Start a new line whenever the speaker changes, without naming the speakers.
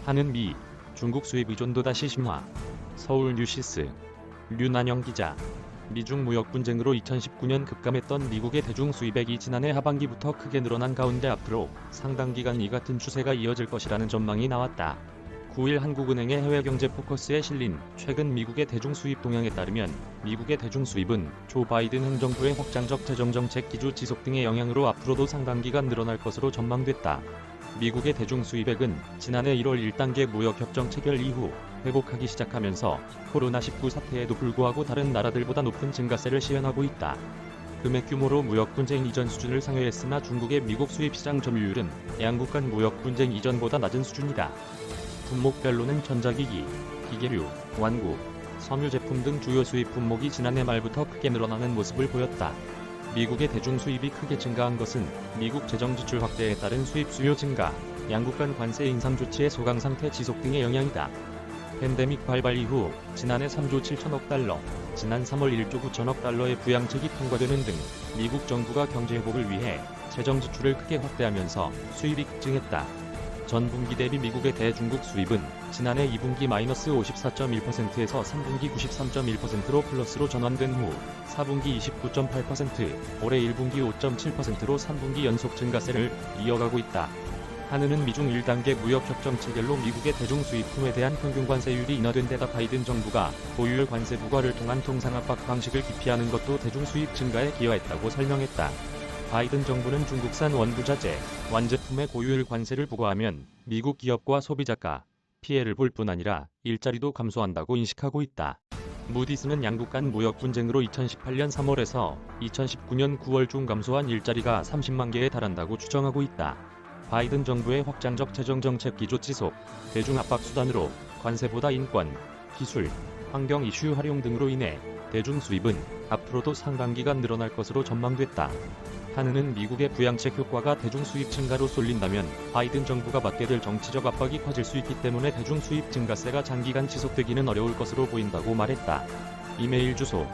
하는 미, 중국 수입 의존도 다시 심화. 서울 뉴시스 류난영 기자. 미중 무역 분쟁으로 2019년 급감했던 미국의 대중 수입액이 지난해 하반기부터 크게 늘어난 가운데 앞으로 상당 기간 이 같은 추세가 이어질 것이라는 전망이 나왔다. 9일 한국은행의 해외경제 포커스에 실린 최근 미국의 대중 수입 동향에 따르면 미국의 대중 수입은 조 바이든 행정부의 확장적 재정정책 기조 지속 등의 영향으로 앞으로도 상당 기간 늘어날 것으로 전망됐다. 미국의 대중 수입액은 지난해 1월 1단계 무역협정 체결 이후 회복하기 시작하면서 코로나19 사태에도 불구하고 다른 나라들보다 높은 증가세를 시행하고 있다. 금액 규모로 무역 분쟁 이전 수준을 상회했으나 중국의 미국 수입 시장 점유율은 양국 간 무역 분쟁 이전보다 낮은 수준이다. 품목별로는 전자기기, 기계류, 완구, 섬유 제품 등 주요 수입 품목이 지난해 말부터 크게 늘어나는 모습을 보였다. 미국의 대중 수입이 크게 증가한 것은 미국 재정 지출 확대에 따른 수입 수요 증가, 양국 간 관세 인상 조치의 소강 상태 지속 등의 영향이다. 팬데믹 발발 이후 지난해 3조 7천억 달러, 지난 3월 1조 9천억 달러의 부양책이 통과되는 등 미국 정부가 경제 회복을 위해 재정 지출을 크게 확대하면서 수입이 급증했다. 전 분기 대비 미국의 대중국 수입은 지난해 2분기 마이너스 54.1%에서 3분기 93.1%로 플러스로 전환된 후 4분기 29.8%, 올해 1분기 5.7%로 3분기 연속 증가세를 이어가고 있다. 한은은 미중 1단계 무역협정 체결로 미국의 대중 수입품에 대한 평균 관세율이 인하된 데다 바이든 정부가 보유율 관세 부과를 통한 통상 압박 방식을 기피하는 것도 대중 수입 증가에 기여했다고 설명했다. 바이든 정부는 중국산 원부자재, 완제품의 고유율 관세를 부과하면 미국 기업과 소비자가 피해를 볼 뿐 아니라 일자리도 감소한다고 인식하고 있다. 무디스는 양국 간 무역 분쟁으로 2018년 3월에서 2019년 9월 중 감소한 일자리가 30만 개에 달한다고 추정하고 있다. 바이든 정부의 확장적 재정정책 기조 지속, 대중 압박 수단으로 관세보다 인권, 기술, 환경 이슈 활용 등으로 인해 대중 수입은 앞으로도 상당 기간 늘어날 것으로 전망됐다. 한은은 미국의 부양책 효과가 대중 수입 증가로 쏠린다면 바이든 정부가 받게 될 정치적 압박이 커질 수 있기 때문에 대중 수입 증가세가 장기간 지속되기는 어려울 것으로 보인다고 말했다. 이메일 주소